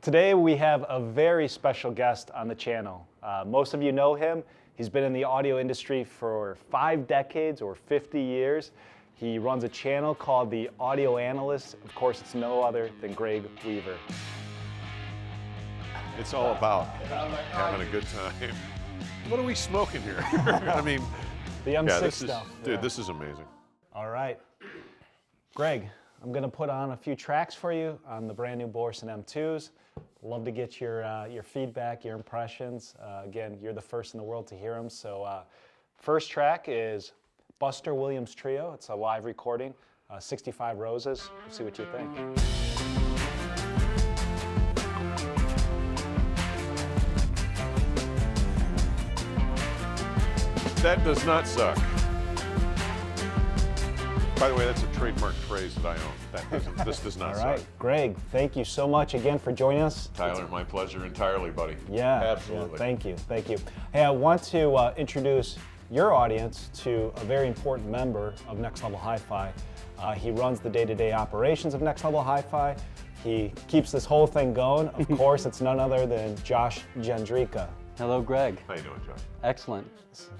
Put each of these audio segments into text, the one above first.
Today we have a very special guest on the channel. Most of you know him. He's been in the audio industry for 5 decades or 50 years. He runs a channel called the Audio Analyst. Of course, it's no other than Greg Weaver. It's all about having a good time. What are we smoking here? I mean, the M6 stuff. Dude, this is amazing. All right. Greg, I'm going to put on a few tracks for you on the brand new Børresen M2s. Love to get your feedback, your impressions. Again, you're the first in the world to hear them. So first track is Buster Williams Trio. It's a live recording, 65 Roses. Let's see what you think. That does not suck. By the way, that's a trademark phrase that I own. This does not All right, suck. Greg, thank you so much again for joining us. Tyler, my pleasure entirely, buddy. Yeah, absolutely. Yeah, thank you, thank you. Hey, I want to introduce your audience to a very important member of Next Level HiFi. He runs the day-to-day operations of Next Level HiFi. He keeps this whole thing going. Of course, it's none other than Josh Jandrika. Hello, Greg. How you doing, Josh? Excellent.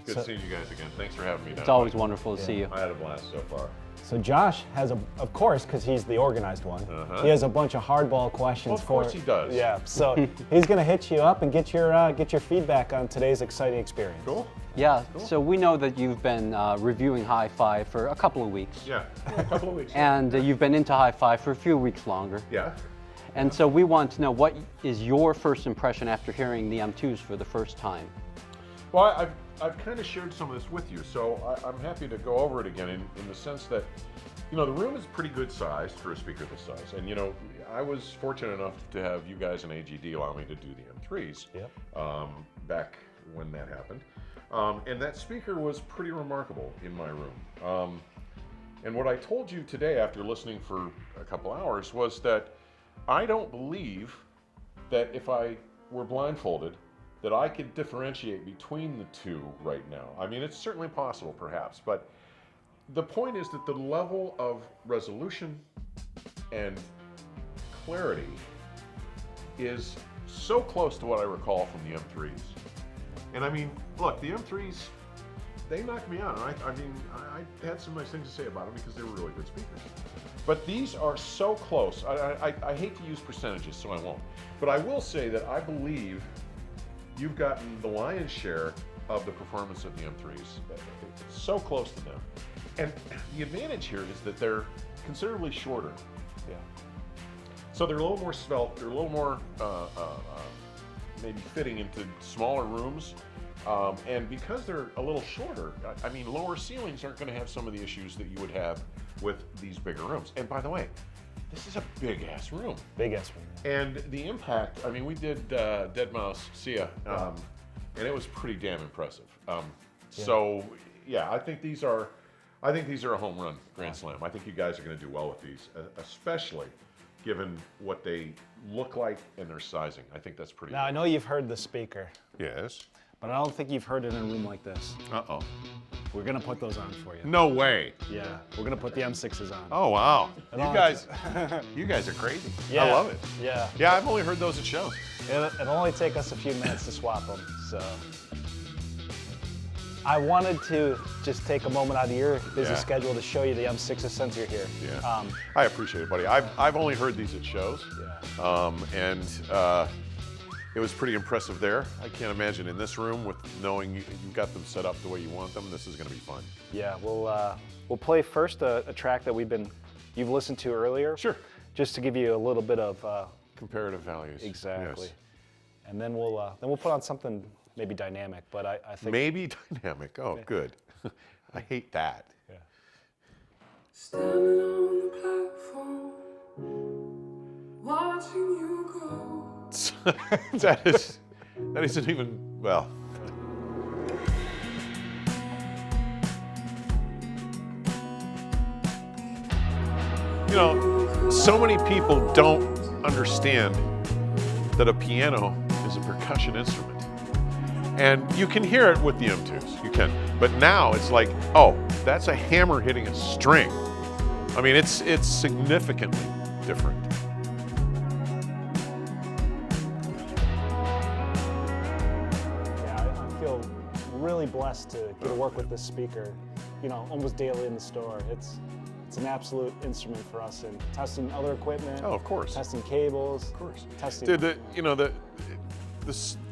Good seeing you guys again. Thanks for having me down. It's always wonderful to see you. I had a blast so far. So Josh has, of course, because he's the organized one, he has a bunch of hardball questions Well, of course he does. Yeah, so he's going to hit you up and get your feedback on today's exciting experience. Cool. Yeah, so we know that you've been reviewing HiFi for a couple of weeks. Yeah, a couple of weeks. And you've been into HiFi for a few weeks longer. Yeah. And so we want to know, what is your first impression after hearing the M2s for the first time? Well, I've kind of shared some of this with you, so I'm happy to go over it again in the sense that, you know, the room is pretty good size for a speaker this size. And, you know, I was fortunate enough to have you guys in AGD allow me to do the M3s back when that happened. And that speaker was pretty remarkable in my room. And what I told you today after listening for a couple hours was that I don't believe that if I were blindfolded, that I could differentiate between the two right now. I mean, it's certainly possible, perhaps, but the point is that the level of resolution and clarity is so close to what I recall from the M3s. And I mean, look, the M3s, they knocked me out. I mean, I had some nice things to say about them because they were really good speakers. But these are so close. I hate to use percentages, so I won't. But I will say that I believe you've gotten the lion's share of the performance of the M3s. It's so close to them. And the advantage here is that they're considerably shorter. Yeah. So they're a little more svelte, they're a little more maybe fitting into smaller rooms. And because they're a little shorter, I mean, lower ceilings aren't going to have some of the issues that you would have with these bigger rooms. And by the way, this is a big-ass room. Big-ass room. And the impact, I mean, we did Dead Mouse Sia, and it was pretty damn impressive. So, yeah, I think these are a home run Grand Slam. I think you guys are going to do well with these, especially given what they look like and their sizing. I think that's pretty Now, I know you've heard the speaker. Yes. But I don't think you've heard it in a room like this. Uh-oh. We're going to put those on for you. No way. Yeah, we're going to put the M6s on. Oh, wow. And You guys are crazy. Yeah. I love it. Yeah. Yeah, I've only heard those at shows. It'll only take us a few minutes to swap them, so. I wanted to just take a moment out of your busy schedule to show you the M6s since you're here. Yeah. I appreciate it, buddy. I've only heard these at shows. Yeah. It was pretty impressive there. I can't imagine in this room, with knowing you've got them set up the way you want them, this is going to be fun. Yeah, we'll play first a track that you've listened to earlier. Sure. Just to give you a little bit of comparative values. Exactly. Yes. And then we'll put on something maybe dynamic, but I think maybe dynamic. Oh, good. I hate that. Yeah. Standing on the platform, watching you go. that isn't even, well. You know, so many people don't understand that a piano is a percussion instrument. And you can hear it with the M2s, you can. But now it's like, oh, that's a hammer hitting a string. I mean, it's significantly different. really blessed to get to work with this speaker, you know, almost daily in the store. It's an absolute instrument for us in testing other equipment. Oh, of course. Testing cables. Of course. Testing. Dude,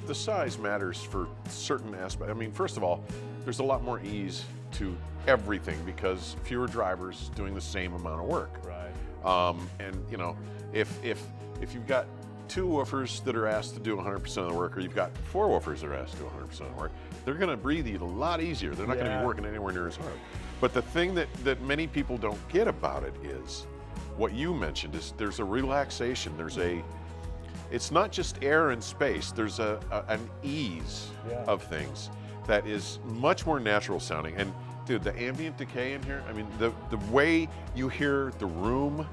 the size matters for certain aspects. I mean, first of all, there's a lot more ease to everything because fewer drivers doing the same amount of work. Right. And you know, if you've got 2 woofers that are asked to do 100% of the work, or you've got 4 woofers that are asked to do 100% of the work, they're going to breathe you a lot easier. They're not going to be working anywhere near as hard. But the thing that many people don't get about it is what you mentioned is there's a relaxation. It's not just air and space. There's an ease of things that is much more natural sounding. And dude, the ambient decay in here, I mean, the way you hear the room,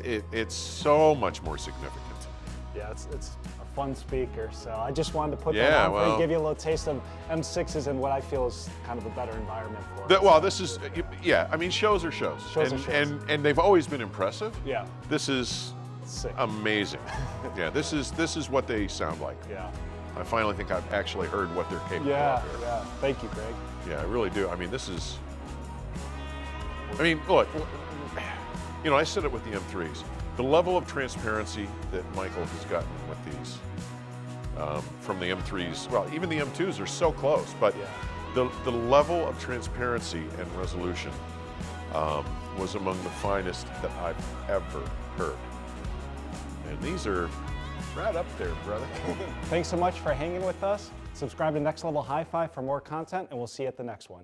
it's so much more significant. Yeah, it's a fun speaker. So I just wanted to put that Yeah, on for you, well- give you a little taste of M6s and what I feel is kind of a better environment for it. Well, this is, I mean, shows are shows. Shows are shows. And they've always been impressive. Yeah. This is Sick. amazing. Yeah, this is what they sound like. Yeah. I finally think I've actually heard what they're capable Yeah, of here. yeah. Thank you, Greg. Yeah, I really do. I mean, look, you know, I said it with the M3s. The level of transparency that Michael has gotten with these from the M3s, well, even the M2s are so close, but the level of transparency and resolution was among the finest that I've ever heard. And these are right up there, brother. Thanks so much for hanging with us. Subscribe to Next Level Hi-Fi for more content, and we'll see you at the next one.